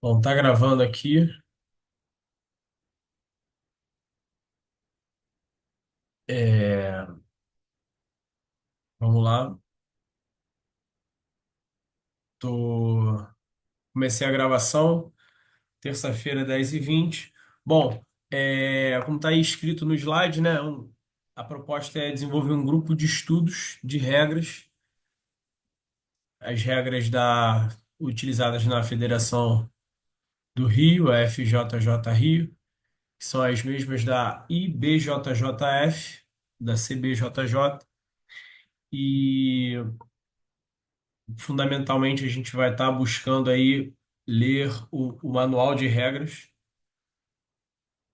Bom, tá gravando aqui. É, vamos lá. Tô... Comecei a gravação, terça-feira, 10h20. Bom, como está aí escrito no slide, né? A proposta é desenvolver um grupo de estudos de regras, as regras utilizadas na Federação do Rio, a FJJ Rio, que são as mesmas da IBJJF, da CBJJ, e fundamentalmente, a gente vai estar buscando aí ler o manual de regras,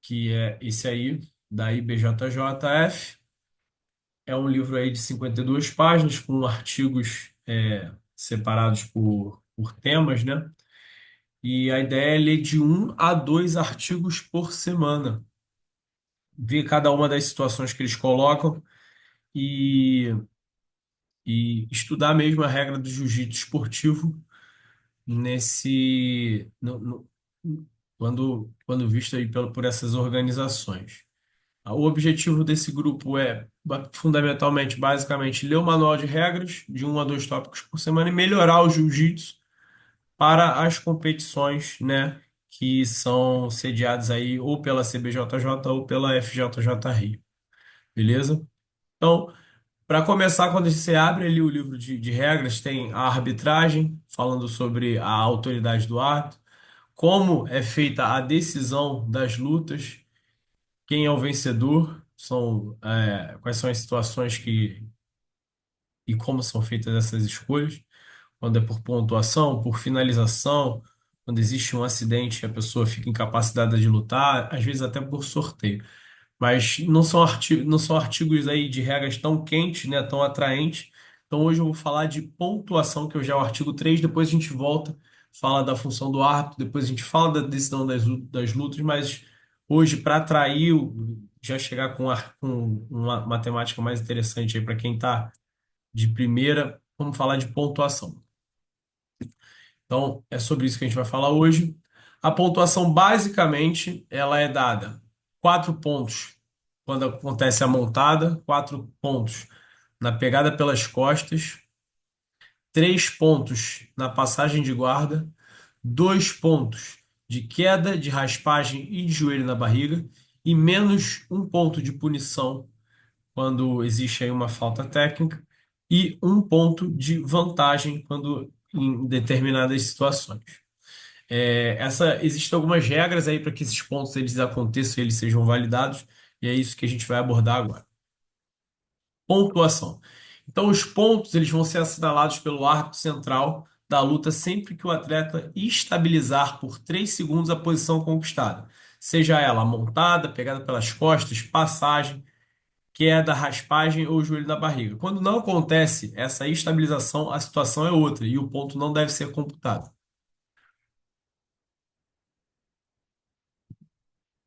que é esse aí, da IBJJF. É um livro aí de 52 páginas, com artigos separados por temas, né? E a ideia é ler de 1 a 2 artigos por semana, ver cada uma das situações que eles colocam e, e estudar mesmo a regra do jiu-jitsu esportivo nesse quando visto aí por essas organizações. O objetivo desse grupo é fundamentalmente, basicamente, ler o manual de regras de 1 a 2 tópicos por semana e melhorar o jiu-jitsu para as competições, né, que são sediadas aí ou pela CBJJ ou pela FJJ Rio, beleza? Então, para começar, quando você abre ali o livro de regras, tem a arbitragem, falando sobre a autoridade do árbitro, como é feita a decisão das lutas, quem é o vencedor, quais são as situações e como são feitas essas escolhas, quando é por pontuação, por finalização, quando existe um acidente e a pessoa fica incapacitada de lutar, às vezes até por sorteio. Mas não são artigos aí de regras tão quentes, né, tão atraentes. Então hoje eu vou falar de pontuação, que é o artigo 3. Depois a gente volta, fala da função do árbitro, depois a gente fala da decisão das lutas, mas hoje, para atrair, já chegar com uma matemática mais interessante aí para quem está de primeira, vamos falar de pontuação. Então, é sobre isso que a gente vai falar hoje. A pontuação, basicamente, ela é dada 4 pontos quando acontece a montada, 4 pontos na pegada pelas costas, 3 pontos na passagem de guarda, 2 pontos de queda, de raspagem e de joelho na barriga, e menos 1 ponto de punição quando existe aí uma falta técnica, e 1 ponto de vantagem quando em determinadas situações. Existem algumas regras aí para que esses pontos eles aconteçam e eles sejam validados, e é isso que a gente vai abordar agora. Pontuação. Então, os pontos eles vão ser assinalados pelo árbitro central da luta sempre que o atleta estabilizar por 3 segundos a posição conquistada, seja ela montada, pegada pelas costas, passagem, queda, raspagem ou joelho na barriga. Quando não acontece essa estabilização, a situação é outra e o ponto não deve ser computado.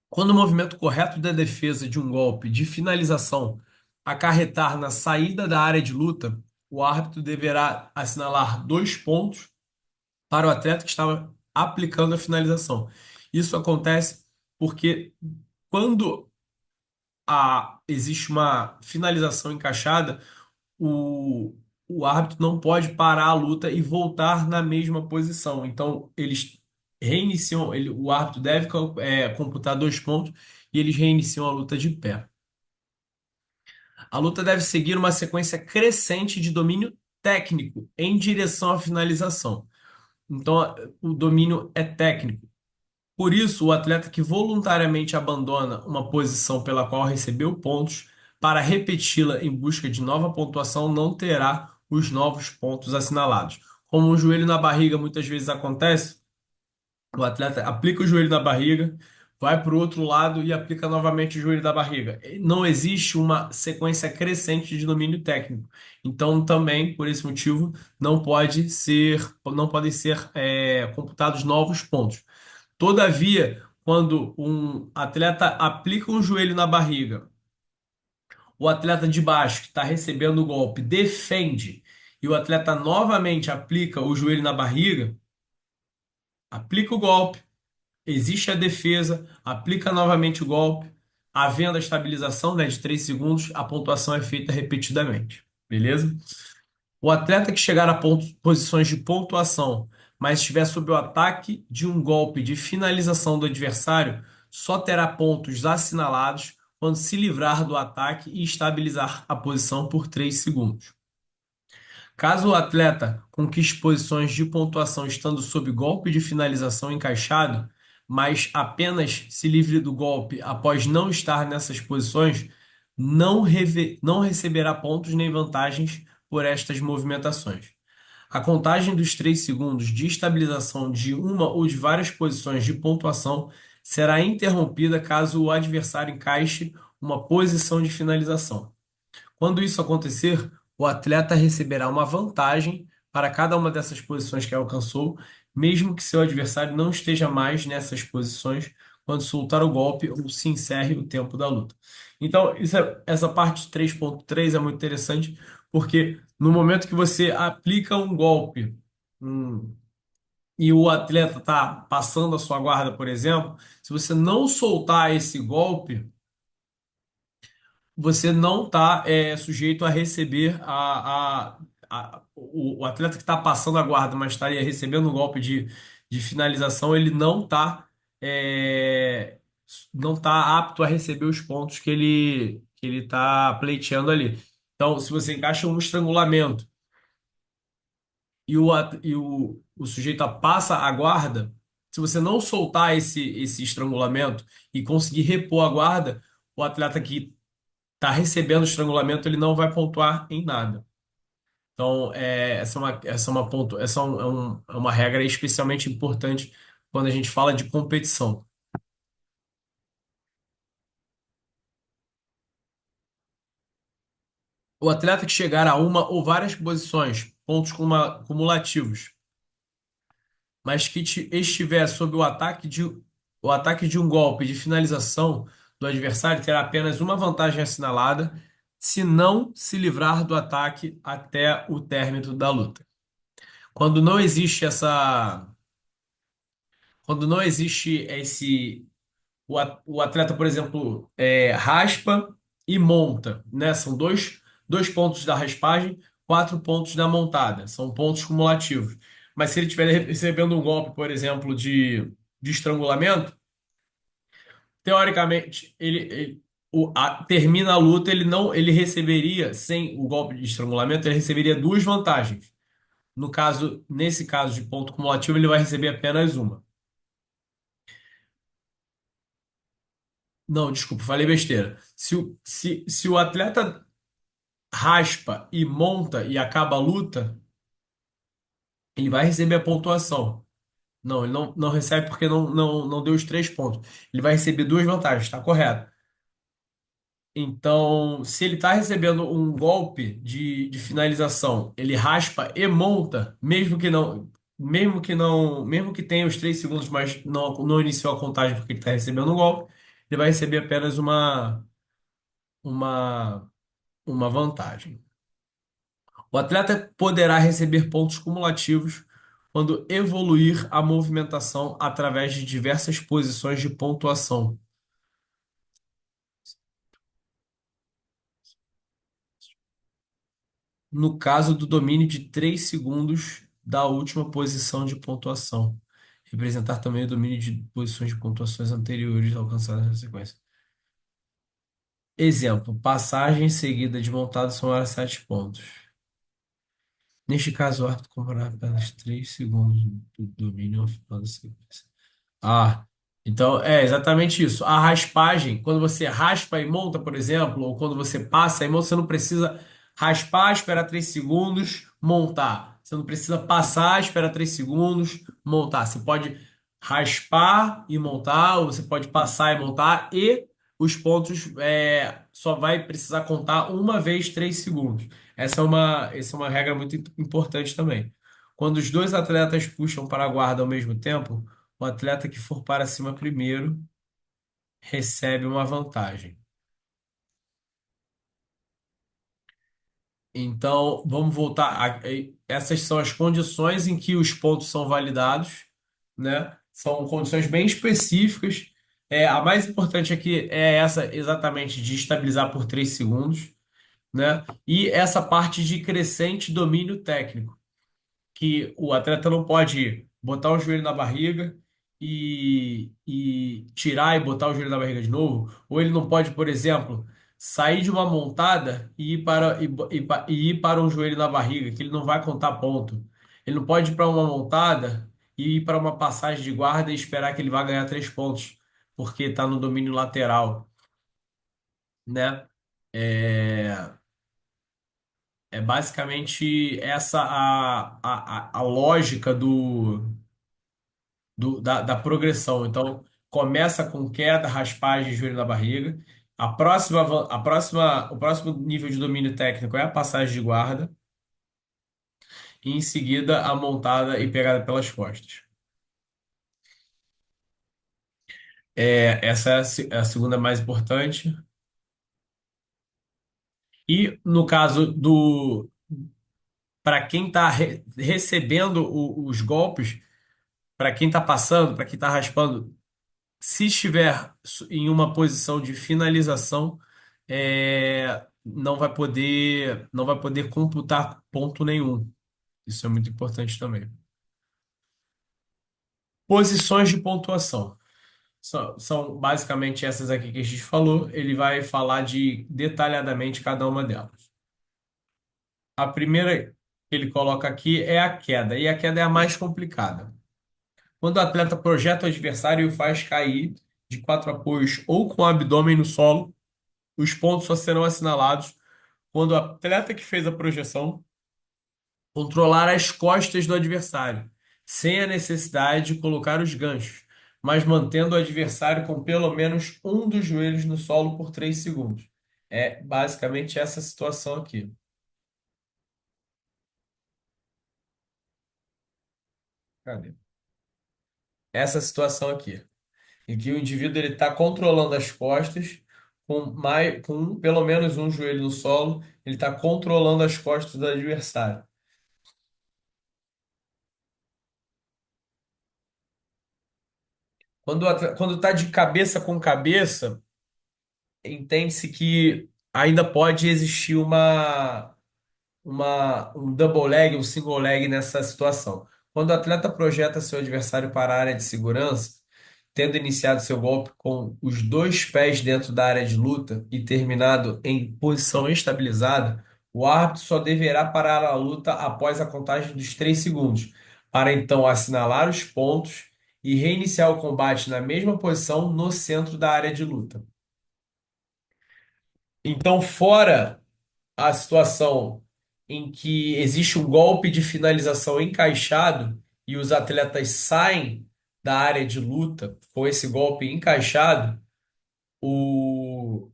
Quando o movimento correto da defesa de um golpe de finalização acarretar na saída da área de luta, o árbitro deverá assinalar 2 pontos para o atleta que estava aplicando a finalização. Isso acontece porque quando existe uma finalização encaixada, o, o árbitro não pode parar a luta e voltar na mesma posição. Então, eles reiniciam, o árbitro deve computar 2 pontos e eles reiniciam a luta de pé. A luta deve seguir uma sequência crescente de domínio técnico em direção à finalização. Então, o domínio é técnico. Por isso, o atleta que voluntariamente abandona uma posição pela qual recebeu pontos para repeti-la em busca de nova pontuação não terá os novos pontos assinalados. Como o joelho na barriga muitas vezes acontece, o atleta aplica o joelho na barriga, vai para o outro lado e aplica novamente o joelho da barriga. Não existe uma sequência crescente de domínio técnico. Então, também, por esse motivo, não podem ser computados novos pontos. Todavia, quando um atleta aplica um joelho na barriga, o atleta de baixo que está recebendo o golpe defende e o atleta novamente aplica o joelho na barriga, aplica o golpe, existe a defesa, aplica novamente o golpe, havendo a estabilização, né, de 3 segundos, a pontuação é feita repetidamente. Beleza? O atleta que chegar a posições de pontuação, mas estiver sob o ataque de um golpe de finalização do adversário, só terá pontos assinalados quando se livrar do ataque e estabilizar a posição por 3 segundos. Caso o atleta conquiste posições de pontuação estando sob golpe de finalização encaixado, mas apenas se livre do golpe após não estar nessas posições, não receberá pontos nem vantagens por estas movimentações. A contagem dos 3 segundos de estabilização de uma ou de várias posições de pontuação será interrompida caso o adversário encaixe uma posição de finalização. Quando isso acontecer, o atleta receberá uma vantagem para cada uma dessas posições que alcançou, mesmo que seu adversário não esteja mais nessas posições quando soltar o golpe ou se encerre o tempo da luta. Então, essa parte 3.3 é muito interessante, porque no momento que você aplica um golpe, hum, e o atleta está passando a sua guarda, por exemplo, se você não soltar esse golpe, você não está sujeito a receber o atleta que está passando a guarda, mas estaria recebendo um golpe de finalização, ele não tá apto a receber os pontos que ele está pleiteando ali. Então, se você encaixa um estrangulamento e o sujeito passa a guarda, se você não soltar esse estrangulamento e conseguir repor a guarda, o atleta que está recebendo estrangulamento, ele não vai pontuar em nada. Então, essa é uma regra especialmente importante quando a gente fala de competição. O atleta que chegar a uma ou várias posições, pontos cumulativos, mas que estiver sob o ataque de um golpe de finalização do adversário, terá apenas uma vantagem assinalada se não se livrar do ataque até o término da luta. Quando não existe essa, quando não existe o atleta, por exemplo, raspa e monta, né? São dois pontos da raspagem, 4 pontos da montada, são pontos cumulativos. Mas se ele estiver recebendo um golpe, por exemplo, de estrangulamento, teoricamente, termina a luta, ele receberia, sem o golpe de estrangulamento, ele receberia duas vantagens. Nesse caso de ponto cumulativo, ele vai receber apenas uma. Não, desculpa, falei besteira. Se o atleta raspa e monta e acaba a luta, ele vai receber a pontuação. Não, ele não recebe porque não deu os 3 pontos. Ele vai receber duas vantagens, está correto. Então, se ele está recebendo um golpe de finalização, ele raspa e monta, mesmo que tenha os 3 segundos, mas não iniciou a contagem porque ele está recebendo um golpe, ele vai receber apenas uma, uma vantagem. O atleta poderá receber pontos cumulativos quando evoluir a movimentação através de diversas posições de pontuação. No caso do domínio de 3 segundos da última posição de pontuação. Representar também o domínio de posições de pontuações anteriores alcançadas na sequência. Exemplo: passagem seguida de montado somar 7 pontos. Neste caso, o árbitro comprará apenas 3 segundos do domínio ao final da sequência. Ah, então é exatamente isso. A raspagem, quando você raspa e monta, por exemplo, ou quando você passa e monta, você não precisa raspar, esperar 3 segundos, montar. Você não precisa passar, esperar 3 segundos, montar. Você pode raspar e montar, ou você pode passar e montar, e os pontos só vai precisar contar uma vez 3 segundos. Essa é uma regra muito importante também. Quando os dois atletas puxam para a guarda ao mesmo tempo, o atleta que for para cima primeiro recebe uma vantagem. Então, vamos voltar. Essas são as condições em que os pontos são validados. né? São condições bem específicas. A mais importante aqui é essa exatamente de estabilizar por 3 segundos, né? E essa parte de crescente domínio técnico, que o atleta não pode botar o joelho na barriga e tirar e botar o joelho na barriga de novo, ou ele não pode, por exemplo, sair de uma montada e ir e ir para um joelho na barriga, que ele não vai contar ponto. Ele não pode ir para uma montada e ir para uma passagem de guarda e esperar que ele vá ganhar 3 pontos, porque está no domínio lateral, né? É, é basicamente essa a lógica da progressão. Então, começa com queda, raspagem, joelho na barriga. O próximo nível de domínio técnico é a passagem de guarda. E em seguida, a montada e pegada pelas costas. Essa é a segunda mais importante. E no caso do para quem está recebendo os golpes, para quem está passando, para quem está raspando, se estiver em uma posição de finalização, não vai poder computar ponto nenhum. Isso é muito importante também. Posições de pontuação. São basicamente essas aqui que a gente falou. Ele vai falar de detalhadamente cada uma delas. A primeira que ele coloca aqui é a queda, e a queda é a mais complicada. Quando o atleta projeta o adversário e o faz cair de 4 apoios ou com o abdômen no solo, os pontos só serão assinalados quando o atleta que fez a projeção controlar as costas do adversário, sem a necessidade de colocar os ganchos, mas mantendo o adversário com pelo menos um dos joelhos no solo por 3 segundos. É basicamente essa situação aqui. Cadê? Essa situação aqui, em que o indivíduo ele está controlando as costas com pelo menos um joelho no solo, ele está controlando as costas do adversário. Quando está de cabeça com cabeça, entende-se que ainda pode existir um double leg, um single leg nessa situação. Quando o atleta projeta seu adversário para a área de segurança, tendo iniciado seu golpe com os dois pés dentro da área de luta e terminado em posição estabilizada, o árbitro só deverá parar a luta após a contagem dos 3 segundos, para então assinalar os pontos e reiniciar o combate na mesma posição no centro da área de luta. Então, fora a situação em que existe um golpe de finalização encaixado e os atletas saem da área de luta com esse golpe encaixado, o,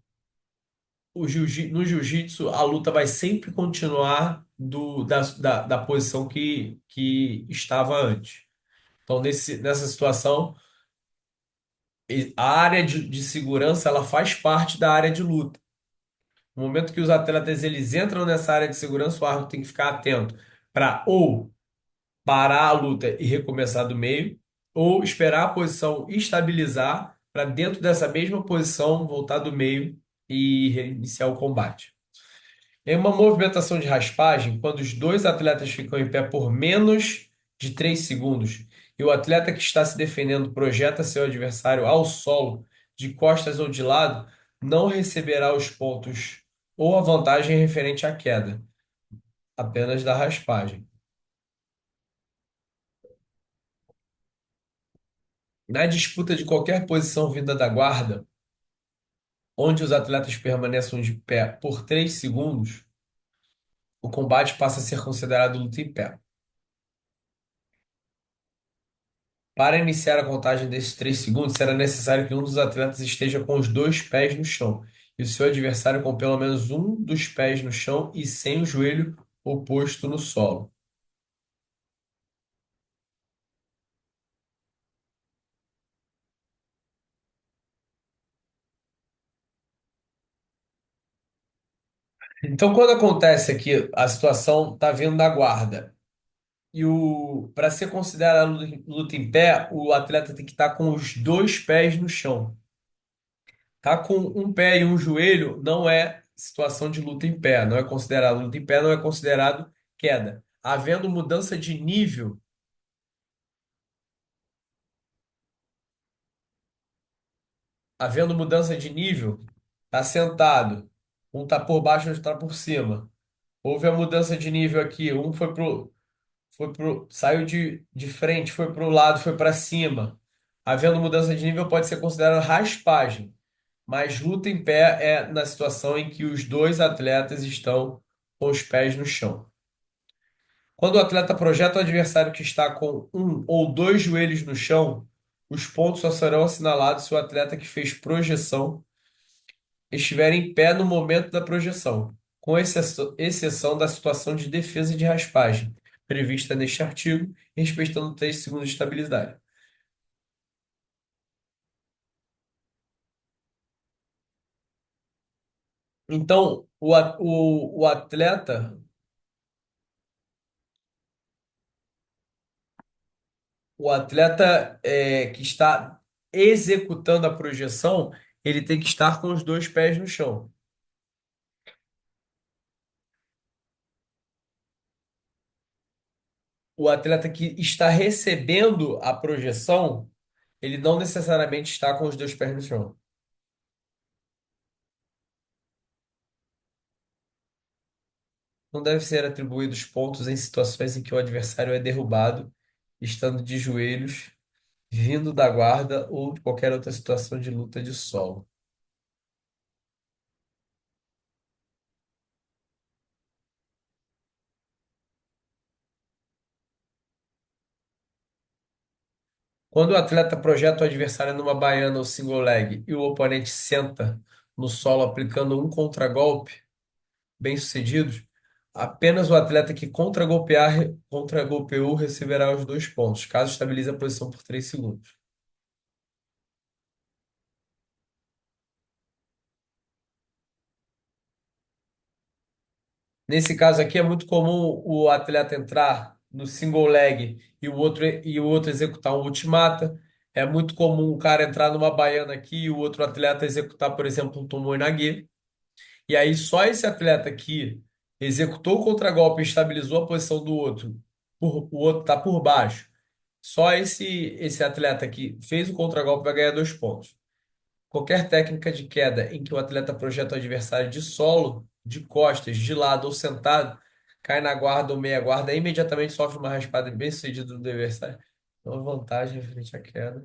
no jiu-jitsu a luta vai sempre continuar da posição que estava antes. Então, nessa situação, a área de segurança ela faz parte da área de luta. No momento que os atletas eles entram nessa área de segurança, o árbitro tem que ficar atento para ou parar a luta e recomeçar do meio, ou esperar a posição estabilizar para dentro dessa mesma posição voltar do meio e reiniciar o combate. Em uma movimentação de raspagem, quando os dois atletas ficam em pé por menos de 3 segundos e o atleta que está se defendendo projeta seu adversário ao solo, de costas ou de lado, não receberá os pontos ou a vantagem referente à queda, apenas da raspagem. Na disputa de qualquer posição vinda da guarda, onde os atletas permaneçam de pé por 3 segundos, o combate passa a ser considerado luta em pé. Para iniciar a contagem desses 3 segundos, será necessário que um dos atletas esteja com os dois pés no chão e o seu adversário com pelo menos um dos pés no chão e sem o joelho oposto no solo. Então, quando acontece aqui, a situação está vindo da guarda. E para ser considerado luta em pé, o atleta tem que estar com os dois pés no chão. Tá com um pé e um joelho não é situação de luta em pé, não é considerado luta em pé, não é considerado queda. Havendo mudança de nível, havendo mudança de nível, tá sentado, um tá por baixo, outro tá por cima. Houve a mudança de nível aqui, um saiu de frente, foi para o lado, foi para cima. Havendo mudança de nível, pode ser considerado raspagem. Mas luta em pé é na situação em que os dois atletas estão com os pés no chão. Quando o atleta projeta o adversário que está com um ou dois joelhos no chão, os pontos só serão assinalados se o atleta que fez projeção estiver em pé no momento da projeção, com exceção da situação de defesa de raspagem, prevista neste artigo, respeitando 3 segundos de estabilidade. Então, o atleta que está executando a projeção, ele tem que estar com os dois pés no chão. O atleta que está recebendo a projeção, ele não necessariamente está com os dois pés no chão. Não deve ser atribuídos pontos em situações em que o adversário é derrubado, estando de joelhos, vindo da guarda ou de qualquer outra situação de luta de solo. Quando o atleta projeta o adversário numa baiana ou single leg e o oponente senta no solo aplicando um contragolpe, bem-sucedidos, apenas o atleta que contragolpeou receberá os 2 pontos, caso estabilize a posição por 3 segundos. Nesse caso aqui é muito comum o atleta entrar no single leg e o outro executar um ultimata. É muito comum o cara entrar numa baiana aqui e o outro atleta executar, por exemplo, um tomoe nage. E aí só esse atleta que executou o contragolpe e estabilizou a posição do outro, o outro está por baixo. Só esse atleta que fez o contragolpe vai ganhar 2 pontos. Qualquer técnica de queda em que o atleta projeta o adversário de solo, de costas, de lado ou sentado, cai na guarda ou meia guarda, e imediatamente sofre uma raspada bem-sucedida do adversário. Uma vantagem frente à queda.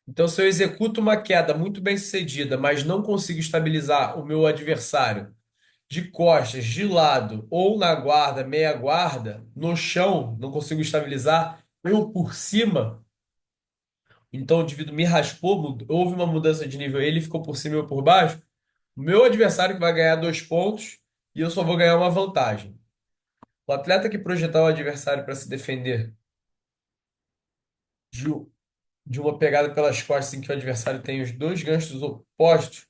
Então, se eu executo uma queda muito bem-sucedida, mas não consigo estabilizar o meu adversário de costas, de lado ou na guarda, meia guarda, no chão, não consigo estabilizar, ou por cima, então o indivíduo me raspou, houve uma mudança de nível, ele ficou por cima e eu por baixo, o meu adversário que vai ganhar 2 pontos e eu só vou ganhar uma vantagem. O atleta que projetar o adversário para se defender de, de uma pegada pelas costas em que o adversário tem os dois ganchos opostos,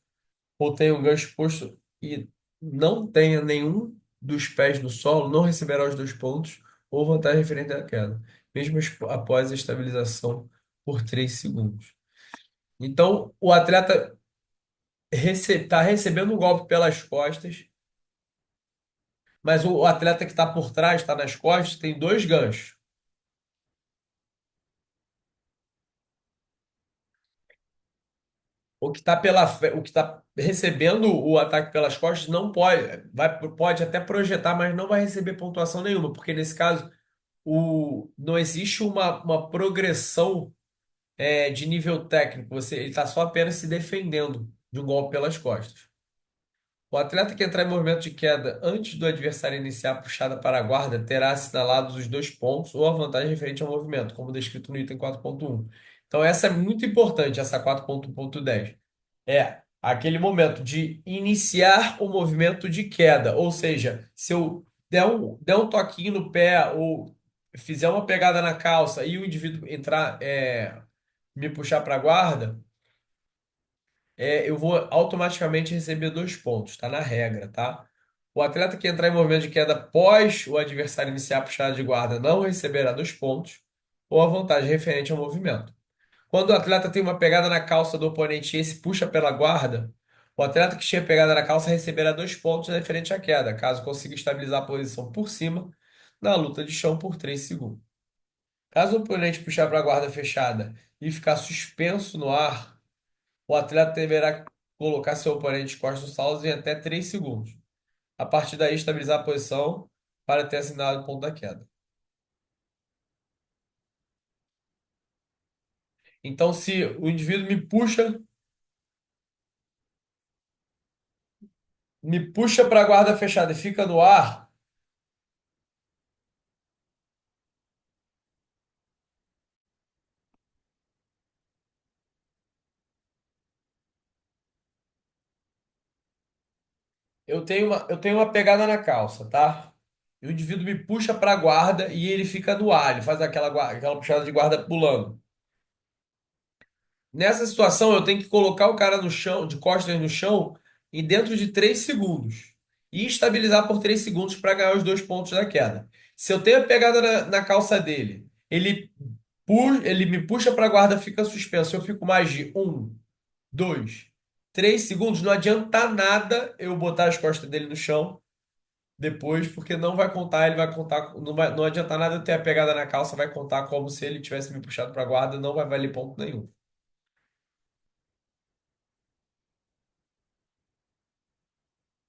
ou tenha um gancho posto e não tenha nenhum dos pés no solo, não receberá os 2 pontos ou vantagem referente à queda, mesmo após a estabilização por 3 segundos. Então, o atleta está recebendo um golpe pelas costas, mas o atleta que está por trás, está nas costas, tem dois ganchos. O que está recebendo o ataque pelas costas não pode até projetar, mas não vai receber pontuação nenhuma, porque nesse caso não existe uma progressão de nível técnico. Ele está só apenas se defendendo de um golpe pelas costas. O atleta que entrar em movimento de queda antes do adversário iniciar a puxada para a guarda terá assinalados os 2 pontos ou a vantagem referente ao movimento, como descrito no item 4.1. Então, essa é muito importante, essa 4.1.10. É aquele momento de iniciar o movimento de queda, ou seja, se eu der um toquinho no pé ou fizer uma pegada na calça e o indivíduo me puxar para a guarda, eu vou automaticamente receber 2 pontos, tá na regra, tá? O atleta que entrar em movimento de queda após o adversário iniciar a puxada de guarda não receberá 2 pontos, ou a vantagem referente ao movimento. Quando o atleta tem uma pegada na calça do oponente e esse puxa pela guarda, o atleta que tinha pegada na calça receberá 2 pontos referente à queda, caso consiga estabilizar a posição por cima na luta de chão por 3 segundos. Caso o oponente puxar para a guarda fechada e ficar suspenso no ar, o atleta deverá colocar seu oponente de costas no solo em até 3 segundos. A partir daí, estabilizar a posição para ter assinado o ponto da queda. Então, se o indivíduo me puxa para a guarda fechada e fica no ar, eu tenho uma pegada na calça, tá? E o indivíduo me puxa para a guarda e ele fica no ar, ele faz aquela puxada de guarda pulando. Nessa situação, eu tenho que colocar o cara no chão, de costas no chão, e dentro de 3 segundos. E estabilizar por 3 segundos para ganhar os 2 pontos da queda. Se eu tenho a pegada na calça dele, ele me puxa para a guarda, fica suspenso. Eu fico mais de 1, 2, 3 segundos. Não adianta nada eu botar as costas dele no chão depois, porque não vai contar, ele vai contar. Não adianta nada eu ter a pegada na calça, vai contar como se ele tivesse me puxado para a guarda, não vai valer ponto nenhum.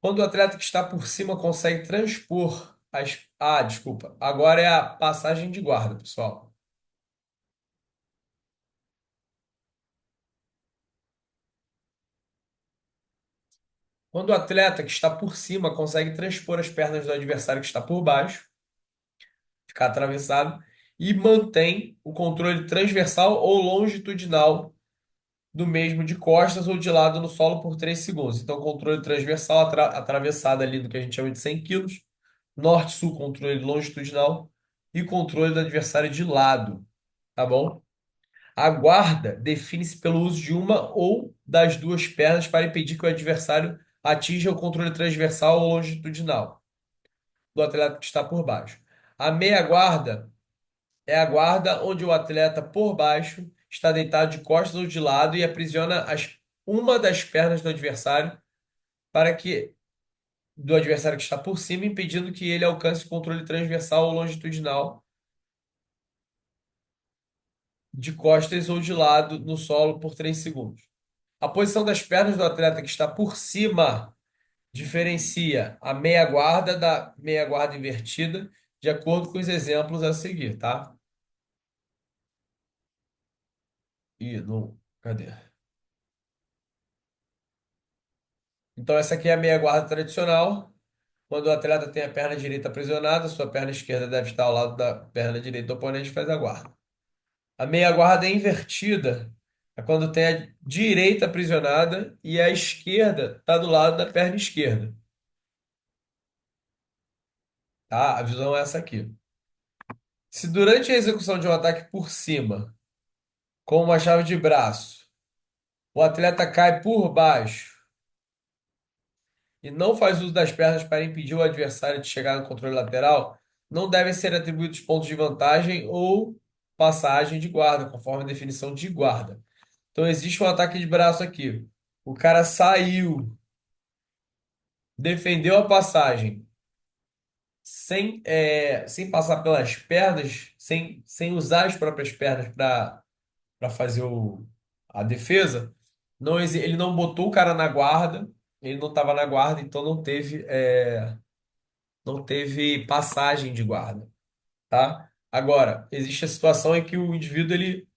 Quando o atleta que está por cima consegue transpor as. Ah, desculpa. Agora é a passagem de guarda, pessoal. Quando o atleta que está por cima consegue transpor as pernas do adversário que está por baixo, ficar atravessado, e mantém o controle transversal ou longitudinal do mesmo de costas ou de lado no solo por 3 segundos. Então, controle transversal atravessado ali do que a gente chama de 100 quilos, norte-sul, controle longitudinal e controle do adversário de lado, tá bom? A guarda define-se pelo uso de uma ou das duas pernas para impedir que o adversário atinja o controle transversal ou longitudinal do atleta que está por baixo. A meia guarda é a guarda onde o atleta por baixo está deitado de costas ou de lado e aprisiona uma das pernas do adversário para que do adversário que está por cima, impedindo que ele alcance o controle transversal ou longitudinal de costas ou de lado no solo por 3 segundos. A posição das pernas do atleta que está por cima diferencia a meia guarda da meia guarda invertida, de acordo com os exemplos a seguir, tá? Ih, não. Cadê? Então, essa aqui é a meia guarda tradicional. Quando o atleta tem a perna direita aprisionada, sua perna esquerda deve estar ao lado da perna direita do oponente e faz a guarda. A meia guarda é invertida. É quando tem a direita aprisionada e a esquerda está do lado da perna esquerda. Tá? A visão é essa aqui. Se durante a execução de um ataque por cima, com uma chave de braço, o atleta cai por baixo e não faz uso das pernas para impedir o adversário de chegar no controle lateral, não devem ser atribuídos pontos de vantagem ou passagem de guarda, conforme a definição de guarda. Então existe um ataque de braço aqui. O cara saiu, defendeu a passagem sem passar pelas pernas, sem usar as próprias pernas para fazer a defesa. Ele não botou o cara na guarda, ele não estava na guarda, então não teve passagem de guarda, tá? Agora, existe a situação em que o indivíduo ele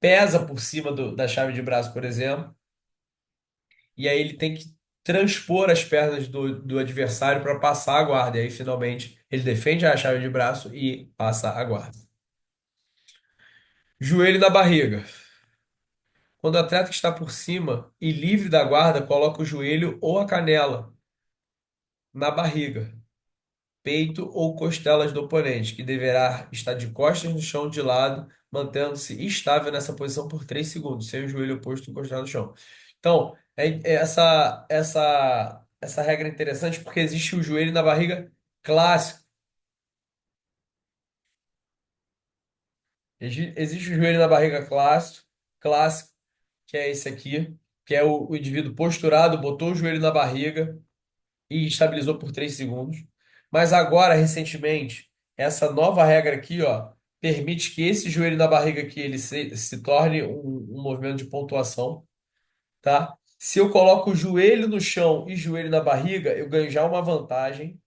pesa por cima da chave de braço, por exemplo, e aí ele tem que transpor as pernas do adversário para passar a guarda, e aí finalmente ele defende a chave de braço e passa a guarda. Joelho na barriga. Quando o atleta está por cima e livre da guarda, coloca o joelho ou a canela na barriga, peito ou costelas do oponente, que deverá estar de costas no chão de lado, mantendo-se estável nessa posição por 3 segundos, sem o joelho oposto encostado no chão. Então, essa regra é interessante porque existe o joelho na barriga clássico. Existe o joelho na barriga clássico, que é esse aqui, que é o indivíduo posturado, botou o joelho na barriga e estabilizou por 3 segundos. Mas agora, recentemente, essa nova regra aqui, ó, permite que esse joelho na barriga aqui ele se torne um movimento de pontuação, tá? Se eu coloco o joelho no chão e joelho na barriga, eu ganho já uma vantagem,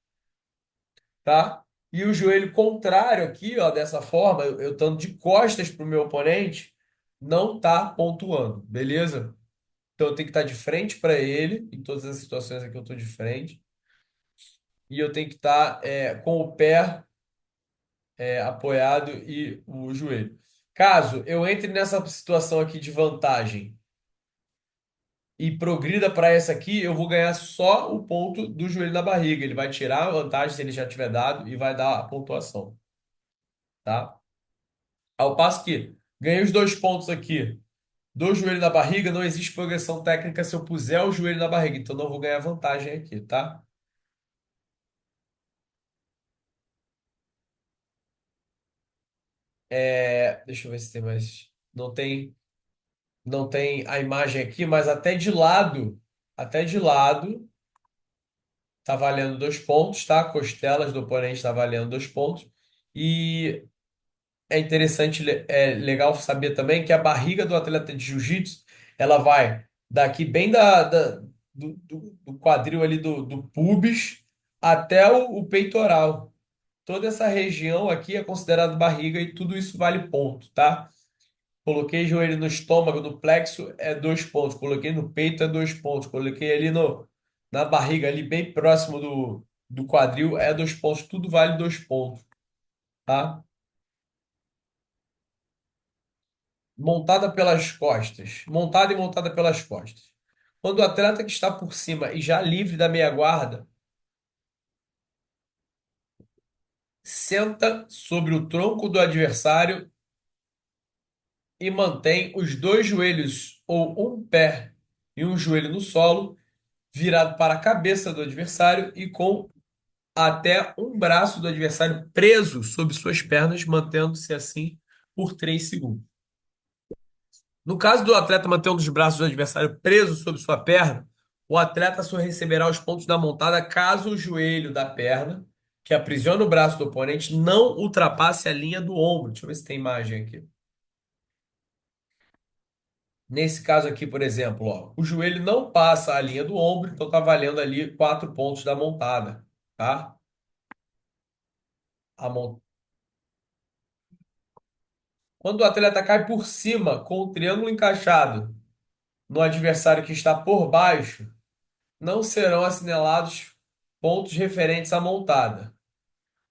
tá? E o joelho contrário aqui, ó, dessa forma, eu estando de costas para o meu oponente, não tá pontuando, beleza? Então eu tenho que estar de frente para ele, em todas as situações aqui eu estou de frente, e eu tenho que estar com o pé apoiado e o joelho. Caso eu entre nessa situação aqui de vantagem e progrida para essa aqui, eu vou ganhar só o ponto do joelho na barriga. Ele vai tirar a vantagem se ele já tiver dado e vai dar a pontuação, tá? Ao passo que ganhei os 2 pontos aqui do joelho na barriga, não existe progressão técnica se eu puser o joelho na barriga, então não vou ganhar vantagem aqui, tá? Deixa eu ver se tem mais. Não tem a imagem aqui, mas até de lado, tá valendo 2 pontos, tá? Costelas do oponente tá valendo 2 pontos. E é interessante, é legal saber também que a barriga do atleta de jiu-jitsu, ela vai daqui bem do quadril ali do pubis até o peitoral. Toda essa região aqui é considerada barriga e tudo isso vale ponto, tá? Coloquei joelho no estômago, no plexo, é 2 pontos. Coloquei no peito, é 2 pontos. Coloquei ali na barriga, ali bem próximo do quadril, é 2 pontos. Tudo vale 2 pontos, tá? Montada pelas costas. Montada e montada pelas costas. Quando o atleta que está por cima e já livre da meia guarda, senta sobre o tronco do adversário e mantém os 2 joelhos ou um pé e um joelho no solo, virado para a cabeça do adversário e com até um braço do adversário preso sob suas pernas, mantendo-se assim por 3 segundos. No caso do atleta manter um dos braços do adversário preso sob sua perna, o atleta só receberá os pontos da montada caso o joelho da perna, que aprisiona o braço do oponente, não ultrapasse a linha do ombro. Deixa eu ver se tem imagem aqui. Nesse caso aqui, por exemplo, ó, o joelho não passa a linha do ombro, então tá valendo ali 4 pontos da montada, tá? A mon- Quando o atleta cai por cima com o triângulo encaixado no adversário que está por baixo, não serão assinalados pontos referentes à montada.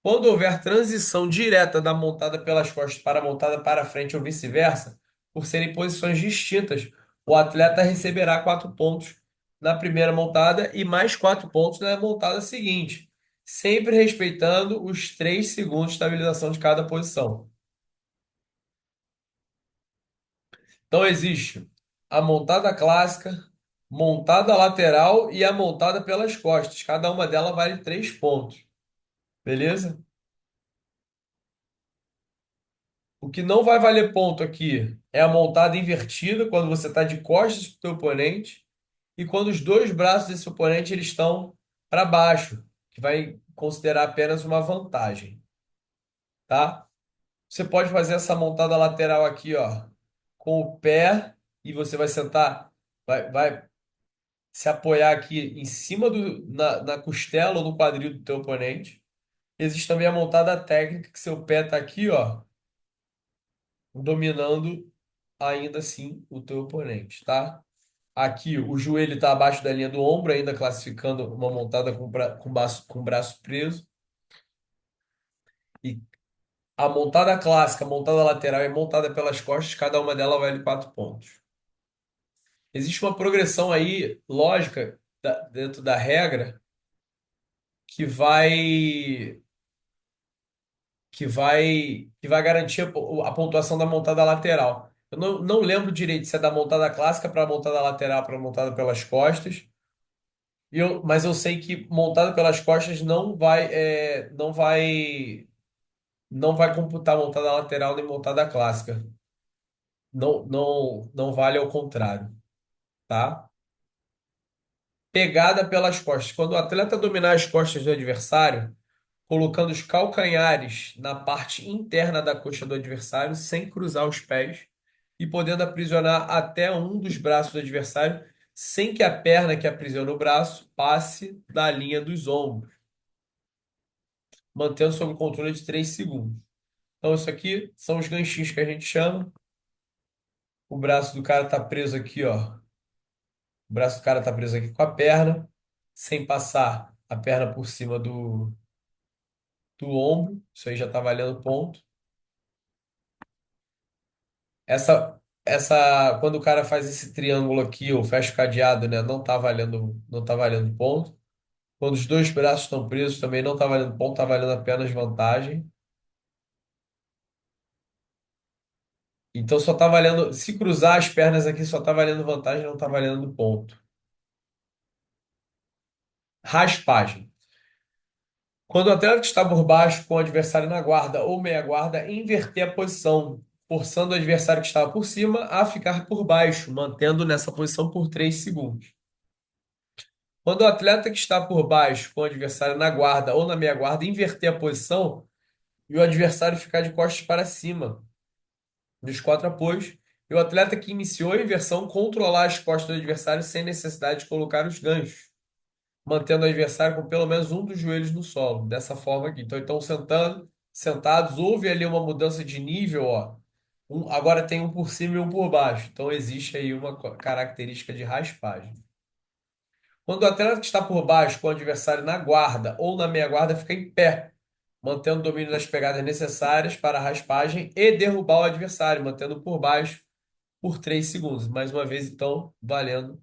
Quando houver transição direta da montada pelas costas para a montada para frente ou vice-versa, por serem posições distintas, o atleta receberá 4 pontos na primeira montada e mais 4 pontos na montada seguinte, sempre respeitando os 3 segundos de estabilização de cada posição. Então existe a montada clássica, montada lateral e a montada pelas costas. Cada uma delas vale 3 pontos. Beleza? O que não vai valer ponto aqui é a montada invertida, quando você está de costas para o teu oponente e quando os 2 braços desse oponente eles estão para baixo, que vai considerar apenas uma vantagem, tá? Você pode fazer essa montada lateral aqui, ó, com o pé e você vai sentar, vai se apoiar aqui em cima na costela ou no quadril do teu oponente. Existe também a montada técnica, que seu pé está aqui, ó, dominando ainda assim o teu oponente, tá? Aqui o joelho está abaixo da linha do ombro, ainda classificando uma montada com braço preso. E a montada clássica, a montada lateral e montada pelas costas, cada uma delas vale 4 pontos. Existe uma progressão aí, lógica, dentro da regra, que vai garantir a pontuação da montada lateral. Eu não lembro direito se é da montada clássica para montada lateral para montada pelas costas. Mas eu sei que montada pelas costas não vai computar montada lateral nem montada clássica. Não vale ao contrário, tá? Pegada pelas costas. Quando o atleta dominar as costas do adversário, colocando os calcanhares na parte interna da coxa do adversário, sem cruzar os pés, e podendo aprisionar até um dos braços do adversário, sem que a perna que aprisiona o braço passe da linha dos ombros, mantendo sob controle de 3 segundos. Então, isso aqui são os ganchinhos que a gente chama. O braço do cara tá preso aqui, ó. O braço do cara tá preso aqui com a perna, sem passar a perna por cima do ombro. Isso aí já tá valendo ponto. Quando o cara faz esse triângulo aqui, ou fecha o cadeado, né, não tá valendo ponto. Quando os dois braços estão presos, também não tá valendo ponto, tá valendo apenas vantagem. Então só tá valendo, se cruzar as pernas aqui, só tá valendo vantagem, não tá valendo ponto. Raspagem. Quando o atleta está por baixo com o adversário na guarda ou meia guarda, inverter a posição, forçando o adversário que estava por cima a ficar por baixo, mantendo nessa posição por 3 segundos. Quando o atleta que está por baixo com o adversário na guarda ou na meia guarda inverter a posição e o adversário ficar de costas para cima, nos 4 apoios, e o atleta que iniciou a inversão controlar as costas do adversário sem necessidade de colocar os ganchos, mantendo o adversário com pelo menos um dos joelhos no solo, dessa forma aqui. Então, estão sentados, houve ali uma mudança de nível, ó. Agora tem um por cima e um por baixo. Então, existe aí uma característica de raspagem. Quando o atleta que está por baixo com o adversário na guarda ou na meia guarda fica em pé, mantendo o domínio das pegadas necessárias para a raspagem e derrubar o adversário, mantendo por baixo por 3 segundos. Mais uma vez, então, valendo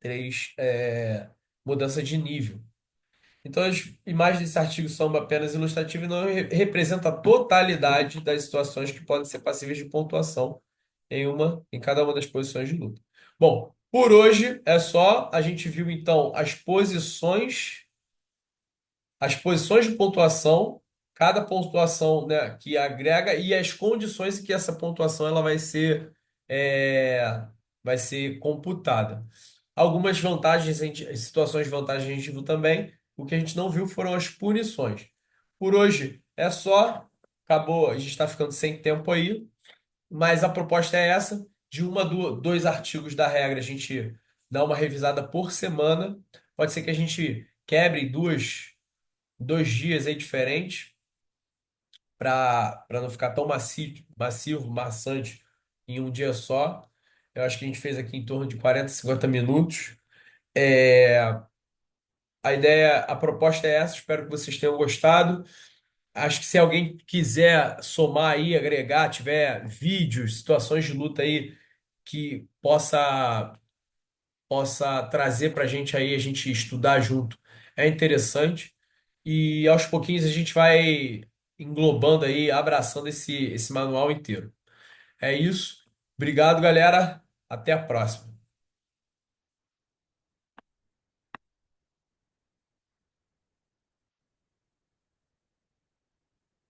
3 mudanças de nível. Então, as imagens desse artigo são apenas ilustrativas e não representam a totalidade das situações que podem ser passíveis de pontuação em cada uma das posições de luta. Bom, por hoje é só. A gente viu então as posições de pontuação, cada pontuação, né, que agrega e as condições em que essa pontuação ela é, vai ser computada. Algumas vantagens, situações de vantagem a gente viu também. O que a gente não viu foram as punições. Por hoje é só. Acabou, a gente está ficando sem tempo aí, mas a proposta é essa, de dois artigos da regra, a gente dá uma revisada por semana. Pode ser que a gente quebre dois dias aí diferentes para não ficar tão massivo, maçante em um dia só. Eu acho que a gente fez aqui em torno de 40, 50 minutos. É, a proposta é essa, espero que vocês tenham gostado. Acho que se alguém quiser somar aí, agregar, tiver vídeos, situações de luta aí que possa trazer para a gente aí, a gente estudar junto, é interessante. E aos pouquinhos a gente vai englobando aí, abraçando esse manual inteiro. É isso. Obrigado, galera. Até a próxima.